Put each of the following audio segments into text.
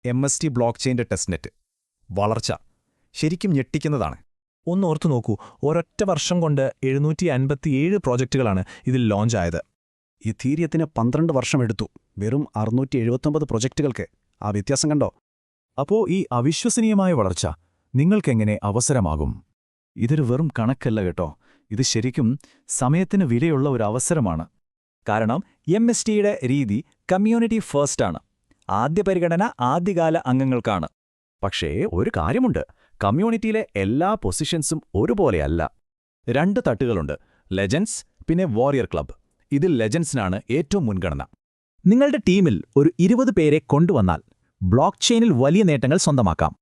MST block ചെയിൻ്റെ testnet. വളർച്ച ശരിക്കും ഞെട്ടിക്കുന്നതാണ്. ഒന്ന് ഓർത്തു നോക്കൂ, ഒരൊറ്റ വർഷം കൊണ്ട് 757 പ്രോജക്റ്റുകളാണ് ഇതിൽ ലോഞ്ചായത്. ഇഥീരിയത്തിന് 12 വർഷമെടുത്തു, വെറും 679 പ്രൊജക്റ്റുകൾക്ക്. ആ വ്യത്യാസം കണ്ടോ? അപ്പോ ഈ അവിശ്വസനീയമായ വളർച്ച നിങ്ങൾക്കെങ്ങനെ അവസരമാകും? ഇതൊരു വെറും കണക്കല്ല കേട്ടോ, ഇത് ശരിക്കും സമയത്തിന് വിലയുള്ള ഒരു അവസരമാണ്. കാരണം MSTയുടെ രീതി കമ്മ്യൂണിറ്റി ഫസ്റ്റ്-ആണ്. ആദ്യ പരിഗണന ആദ്യകാല അംഗങ്ങൾക്കാണ്. പക്ഷേ ഒരു കാര്യമുണ്ട്, കമ്മ്യൂണിറ്റിയിലെ എല്ലാ പൊസിഷൻസും ഒരുപോലെയല്ല. 2 തട്ടുകളുണ്ട്, ലെജൻഡ്സ് പിന്നെ വാരിയർ ക്ലബ്ബ്. ഇതിൽ ലെജൻഡ്സിനാണ് ഏറ്റവും മുൻഗണന. നിങ്ങളുടെ ടീമിൽ ഒരു 20 പേരെ കൊണ്ടുവന്നാൽ ബ്ലോക്ക് ചെയിനിൽ വലിയ നേട്ടങ്ങൾ സ്വന്തമാക്കാം.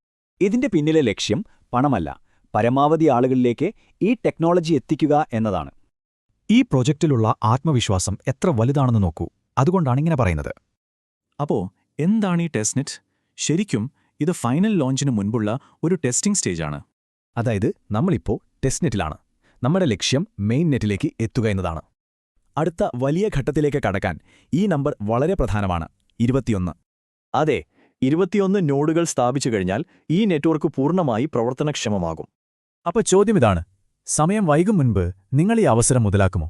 ഇതിന്റെ പിന്നിലെ ലക്ഷ്യം പണമല്ല, പരമാവധി ആളുകളിലേക്ക് ഈ ടെക്നോളജി എത്തിക്കുക എന്നതാണ്. ഈ പ്രൊജക്റ്റിലുള്ള ആത്മവിശ്വാസം എത്ര വലുതാണെന്ന് നോക്കൂ. അതുകൊണ്ടാണിങ്ങനെ പറയുന്നത്. അപ്പോ എന്താണ് ഈ ടെസ്റ്റ്നെറ്റ്? ശരിക്കും ഇത് ഫൈനൽ ലോഞ്ചിന് മുൻപുള്ള ഒരു ടെസ്റ്റിംഗ് സ്റ്റേജാണ്. അതായത് നമ്മളിപ്പോ ടെസ്റ്റ്നെറ്റിലാണ്. നമ്മുടെ ലക്ഷ്യം മെയിൻ നെറ്റിലേക്ക് എത്തുക എന്നതാണ്. അടുത്ത വലിയ ഘട്ടത്തിലേക്ക് കടക്കാൻ ഈ നമ്പർ വളരെ പ്രധാനമാണ്, 21. അതെ, 21 നോഡുകൾ സ്ഥാപിച്ചു കഴിഞ്ഞാൽ ഈ നെറ്റ്വർക്ക് പൂർണ്ണമായി പ്രവർത്തനക്ഷമമാകും. അപ്പോൾ ചോദ്യമിതാണ്, സമയം വൈകും മുൻപ് നിങ്ങൾ ഈ അവസരം മുതലാക്കുമോ?